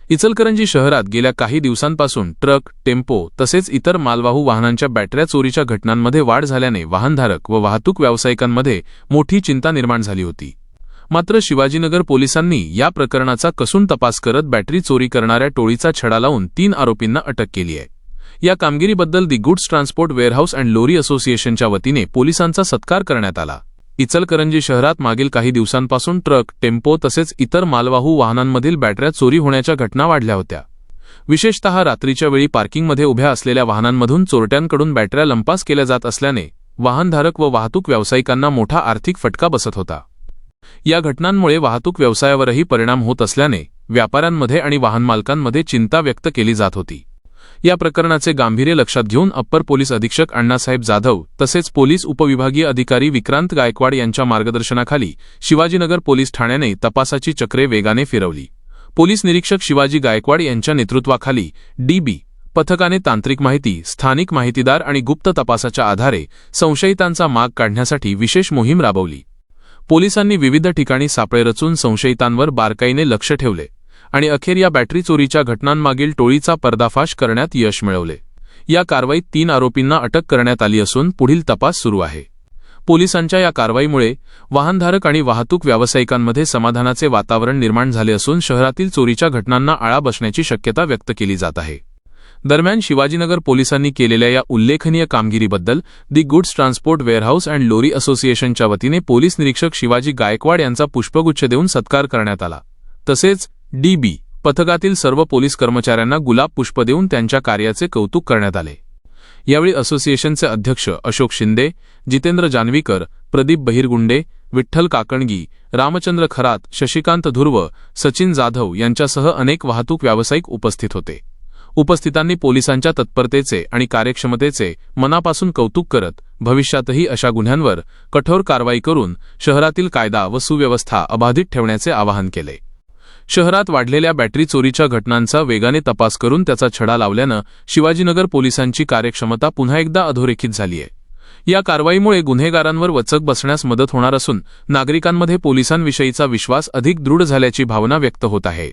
इचलकरंजी शहरात गेल्या काही दिवसांपासून ट्रक, टेम्पो तसेच इतर मालवाहू वाहनांच्या बॅटऱ्या चोरीच्या घटनांमध्ये वाढ झाल्याने वाहनधारक व वाहतूक व्यावसायिकांमध्ये मोठी चिंता निर्माण झाली होती। मात्र शिवाजीनगर पोलिसांनी या प्रकरणाचा कसून तपास करत बॅटरी चोरी करणाऱ्या टोळीचा छडा लावून 3 आरोपींना अटक केली आहे। या कामगिरीबद्दल the goods transport warehouse and लोरी असोसिएशनच्या वतीने पोलिसांचा सत्कार करण्यात आला। इचलकरंजी शहरात मागील काही दिवसांपासून ट्रक, टेम्पो तसेच इतर मालवाहू वाहनांमधील बॅटऱ्या चोरी होण्याच्या घटना वाढल्या होत्या। विशेषतः रात्रीच्या वेळी पार्किंगमध्ये उभ्या असलेल्या वाहनांमधून चोरट्यांकडून बॅटऱ्या लंपास केल्या जात असल्याने वाहनधारक व वाहतूक व्यावसायिकांना मोठा आर्थिक फटका बसत होता। या घटनांमुळे वाहतूक व्यवसायावरही परिणाम होत असल्याने व्यापाऱ्यांमध्ये आणि वाहनमालकांमध्ये चिंता व्यक्त केली जात होती। या प्रकरणाचे गांभीर्य लक्षात घेऊन अप्पर पोलीस अधीक्षक अण्णासाहेब जाधव तसेच पोलीस उपविभागीय अधिकारी विक्रांत गायकवाड यांच्या मार्गदर्शनाखाली शिवाजीनगर पोलीस ठाण्याने तपासाची चक्रे वेगाने फिरवली। पोलीस निरीक्षक शिवाजी गायकवाड यांच्या नेतृत्वाखाली DB पथकाने तांत्रिक माहिती, स्थानिक माहितीदार आणि गुप्त तपासाच्या आधारे संशयितांचा माग काढण्यासाठी विशेष मोहीम राबवली। पोलिसांनी विविध ठिकाणी सापळे रचून संशयितांवर बारकाईने लक्ष ठेवले आणि अखेर या बॅटरी चोरीच्या घटनांमागील टोळीचा पर्दाफाश करण्यात यश मिळवले। या कारवाईत 3 आरोपींना अटक करण्यात आली असून पुढील तपास सुरू आहे। पोलिसांच्या या कारवाईमुळे वाहनधारक आणि वाहतूक व्यावसायिकांमध्ये समाधानाचे वातावरण निर्माण झाले असून शहरातील चोरीच्या घटनांना आळा बसण्याची शक्यता व्यक्त केली जात आहे। दरम्यान शिवाजीनगर पोलिसांनी केलेल्या या उल्लेखनीय कामगिरीबद्दल the goods transport warehouse and लोरी असोसिएशनच्या वतीने पोलीस निरीक्षक शिवाजी गायकवाड यांचा पुष्पगुच्छ देऊन सत्कार करण्यात आला। तसेच DB पथकातील सर्व पोलीस कर्मचाऱ्यांना गुलाब पुष्प देऊन त्यांच्या कार्याचे कौतुक करण्यात आले। यावेळी असोसिएशनचे अध्यक्ष अशोक शिंदे, जितेंद्र जानवीकर, प्रदीप बहिरगुंडे, विठ्ठल काकणगी, रामचंद्र खरात, शशिकांत धुर्व, सचिन जाधव यांच्यासह अनेक वाहतूक व्यावसायिक उपस्थित होते। उपस्थितांनी पोलिसांच्या तत्परतेचे आणि कार्यक्षमतेचे मनापासून कौतुक करत भविष्यातही अशा गुन्ह्यांवर कठोर कारवाई करून शहरातील कायदा व सुव्यवस्था अबाधित ठेवण्याचे आवाहन केले। शहरात वाढलेल्या बॅटरी चोरीच्या घटनांचा वेगाने तपास करून त्याचा छडा लावल्यानं शिवाजीनगर पोलिसांची कार्यक्षमता पुन्हा एकदा अधोरेखित झाली आहे। या कारवाईमुळे गुन्हेगारांवर वचक बसण्यास मदत होणार असून नागरिकांमध्ये पोलिसांविषयीचा विश्वास अधिक दृढ झाल्याची भावना व्यक्त होत आहे।